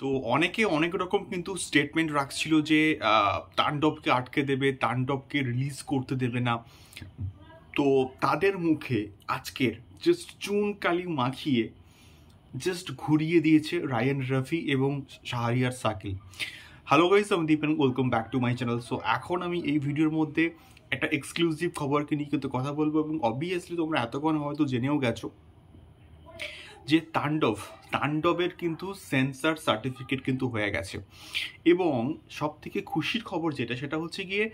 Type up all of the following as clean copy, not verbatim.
তো অনেকে অনেক রকম কিন্তু স্টেটমেন্ট রাখছিল যে তাণ্ডবকে আটকে দেবে, তাণ্ডবকে রিলিজ করতে দেবে না। তো তাদের মুখে আজকের জাস্ট চুন কালি মাখিয়ে জাস্ট ঘুরিয়ে দিয়েছে রায়ান রফি এবং শাহরিয়ার সাকিল। হ্যালো গাইস, আমি Dipen, welcome back to my channel. So এখন আমি এই ভিডিওর মধ্যে একটা এক্সক্লুসিভ খবরকে নিয়ে কিন্তু কথা বলবো, এবং অবভিয়াসলি তোমরা এতক্ষণ হয়তো জেনেও গেছো যে তাণ্ডবের কিন্তু সেন্সার সার্টিফিকেট কিন্তু হয়ে গেছে। এবং সব থেকে খুশির খবর যেটা, সেটা হচ্ছে গিয়ে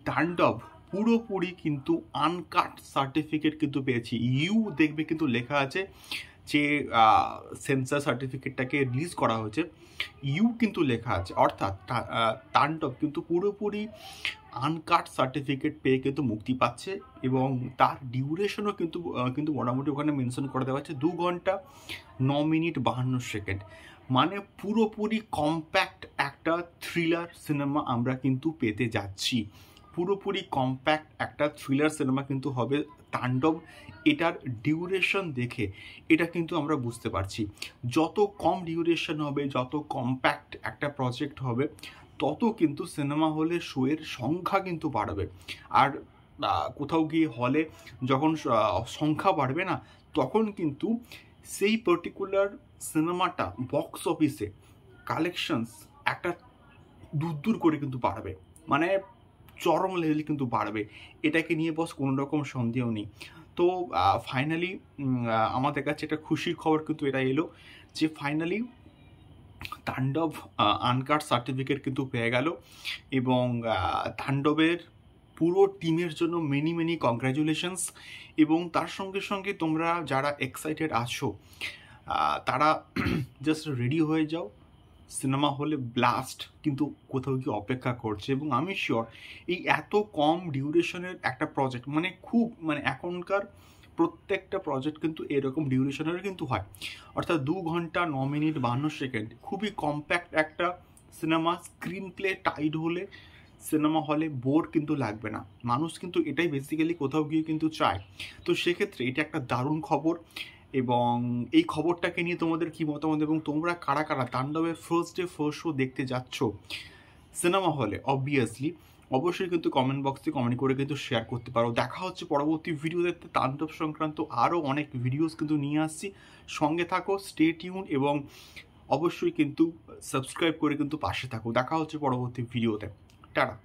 তাণ্ডব পুরোপুরি কিন্তু আনকাট সার্টিফিকেট কিন্তু পেয়েছি। দেখবে কিন্তু লেখা আছে যে সেন্সার সার্টিফিকেটটাকে রিলিজ করা হয়েছে, কিন্তু লেখা আছে, অর্থাৎ তাণ্ডব কিন্তু পুরোপুরি আনকাট সার্টিফিকেট পেয়ে কিন্তু মুক্তি পাচ্ছে। এবং তার ডিউরেশনও কিন্তু মোটামুটি ওখানে মেনশন করে দেওয়া হচ্ছে 2 ঘন্টা 9 মিনিট 52 সেকেন্ড। মানে পুরোপুরি কম্প্যাক্ট একটা থ্রিলার সিনেমা আমরা কিন্তু পেতে যাচ্ছি। পুরোপুরি কম্প্যাক্ট একটা থ্রিলার সিনেমা কিন্তু হবে তাণ্ডব। এটার ডিউরেশন দেখে এটা কিন্তু আমরা বুঝতে পারছি, যত কম ডিউরেশন হবে, যত কম্প্যাক্ট একটা প্রজেক্ট হবে, তত কিন্তু সিনেমা হলে শোয়ের সংখ্যা কিন্তু বাড়বে। আর কোথাও গিয়ে হলে যখন সংখ্যা বাড়বে না, তখন কিন্তু সেই পার্টিকুলার সিনেমাটা বক্স অফিসে কালেকশনস একটা দূর করে কিন্তু বাড়বে, মানে চরম লেভেলে কিন্তু বাড়বে। এটাকে নিয়ে বস কোনো রকম সন্দেহ নেই। তো ফাইনালি আমাদের কাছে একটা খুশির খবর কিন্তু এটা এলো যে ফাইনালি তাণ্ডব আনকাট সার্টিফিকেট কিন্তু পেয়ে গেল। এবং তাণ্ডবের পুরো টিমের জন্য মেনি কংগ্রাচুলেশনস। এবং তার সঙ্গে সঙ্গে তোমরা যারা এক্সাইটেড আছো তারা জাস্ট রেডি হয়ে যাও, সিনেমা হলে ব্লাস্ট কিন্তু কোথাও কি অপেক্ষা করছে। এবং আমি শিওর এই এত কম ডিউরেশনের একটা প্রজেক্ট, মানে এখনকার প্রত্যেকটা প্রজেক্ট কিন্তু এরকম ডিউরেশনের কিন্তু হয়, অর্থাৎ 2 ঘন্টা 9 মিনিট 52 সেকেন্ড, খুবই কম্প্যাক্ট একটা সিনেমা। স্ক্রিন প্লে টাইট হলে সিনেমা হলে বোর কিন্তু লাগবে না। মানুষ কিন্তু এটাই বেসিক্যালি কোথাও গিয়ে কিন্তু চায়। তো সেক্ষেত্রে এটা একটা দারুণ খবর। এবং এই খবরটাকে নিয়ে তোমাদের কি মতামত, এবং তোমরা কারা কারা তাণ্ডবের ফার্স্ট শো দেখতে যাচ্ছ সিনেমা হলে, অবশ্যই কিন্তু কমেন্ট বক্সে কমেন্ট করে কিন্তু শেয়ার করতে পারো। দেখা হচ্ছে পরবর্তী ভিডিওতে। তাণ্ডব সংক্রান্ত আরও অনেক ভিডিওস কিন্তু নিয়ে আসছি, সঙ্গে থাকো, স্টে টিউন, এবং অবশ্যই কিন্তু সাবস্ক্রাইব করে কিন্তু পাশে থাকো। দেখা হচ্ছে পরবর্তী ভিডিওতে। টাটা।